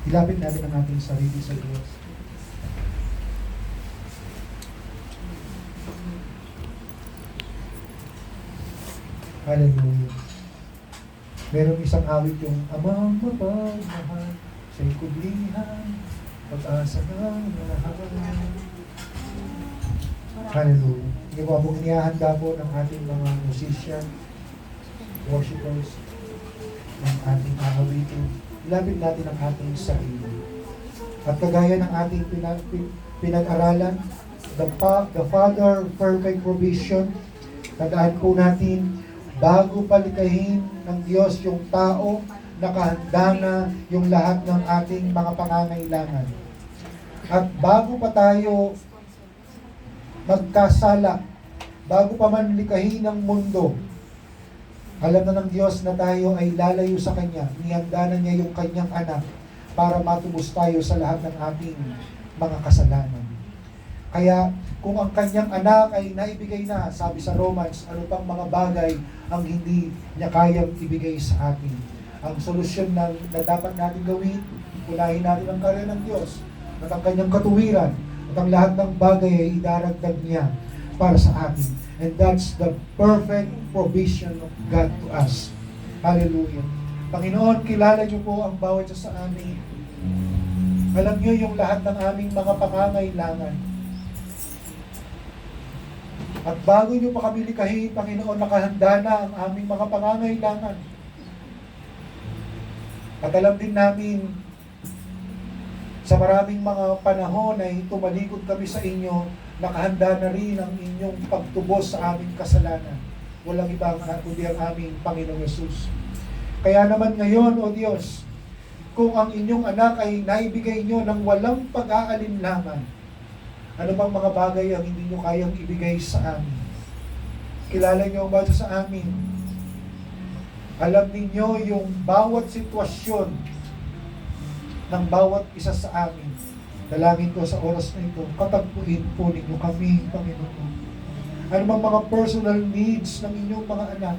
Ilapit natin ang ating sarili sa Diyos. Hallelujah. Merong isang awit yung amang mapagmahal, siya'y kublihan, pag-asa ng lahat. Hallelujah. Yung abong inihahanda po ng ating mga musician, worshipers, ng ating ahawitin. Ilapit natin ang ating sarili. At kagaya ng ating pinag-aralan, the Father, perfect provision, tandaan po natin, bago palikahin ng Diyos yung tao, nakahanda na yung lahat ng ating mga pangangailangan. At bago pa tayo magkasala, bago pa man likahin ng mundo, alam na ng Diyos na tayo ay lalayo sa Kanya. Nihanda na niya yung Kanyang anak para matubos tayo sa lahat ng ating mga kasalanan. Kaya kung ang Kanyang anak ay naibigay na, sabi sa Romans, ano pang mga bagay ang hindi niya kayang ibigay sa atin. Ang solusyon na dapat natin gawin, unahin natin ang karya ng Diyos at ang Kanyang katuwiran at ang lahat ng bagay ay idaragdag niya para sa atin. And that's the perfect provision of God to us. Hallelujah. Panginoon, kilala niyo po ang bawat isa sa amin. Alam niyo yung lahat ng aming mga pangangailangan. At bago niyo pa kami likahin, Panginoon, nakahanda na ang aming mga pangangailangan. At alam din namin, sa maraming mga panahon ay tumalikod kami sa inyo, nakahanda na rin ang inyong pagtubos sa aming kasalanan. Walang ibang kundi ang aming Panginoong Yesus. Kaya naman ngayon, O Diyos, kung ang inyong anak ay naibigay nyo ng walang pag-aalinlangan, ano bang mga bagay ang hindi nyo kayang ibigay sa amin? Kilala nyo ang bawat sa amin. Alam ninyo yung bawat sitwasyon ng bawat isa sa amin. Dalangin ko sa oras na ito, katagpuin po ninyo kami, Panginoon. Ano bang mga personal needs ng inyong mga anak?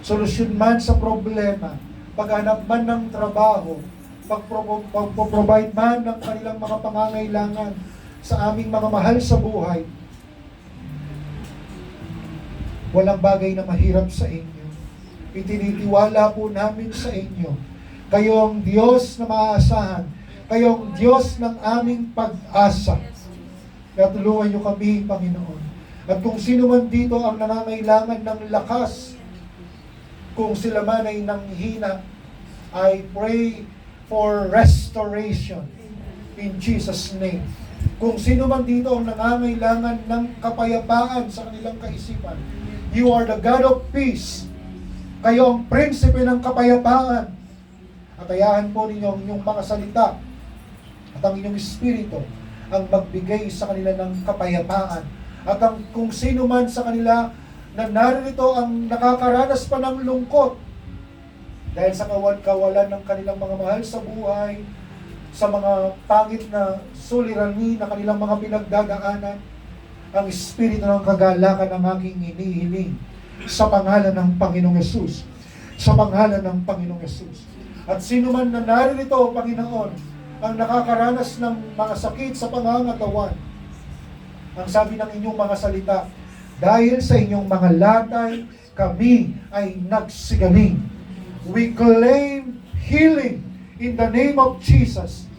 Solusyon man sa problema, paghanap man ng trabaho, pagprovide man ng kanilang mga pangangailangan sa aming mga mahal sa buhay. Walang bagay na mahirap sa inyo. Itinitiwala po namin sa inyo. Kayo ang Diyos na maaasahan. Kayo ang Diyos ng aming pag-asa. Kaya tulungan niyo kami, Panginoon. At kung sino man dito ang nangangailangan ng lakas, kung sila man ay nanghina, I pray for restoration in Jesus' name. Kung sino man dito ang nangangailangan ng kapayapaan sa kanilang kaisipan, you are the God of peace. Kayo ang prinsipe ng kapayapaan. At ayahan po ninyo ang inyong mga salita at ang inyong espiritu ang magbigay sa kanila ng kapayapaan. At ang kung sino man sa kanila na narito ang nakakaranas pa ng lungkot dahil sa kawalan ng kanilang mga mahal sa buhay, sa mga pangit na suliranin na kanilang mga pinagdadaanan, ang espiritu ng kagalakan ang aking hinihiling sa pangalan ng Panginoong Yesus. Sa pangalan ng Panginoong Yesus. At sino man na narito, Panginoon, ang nakakaranas ng mga sakit sa pangangatawan, ang sabi ng inyong mga salita, dahil sa inyong mga latay, kami ay nagsigaling. We claim healing in the name of Jesus.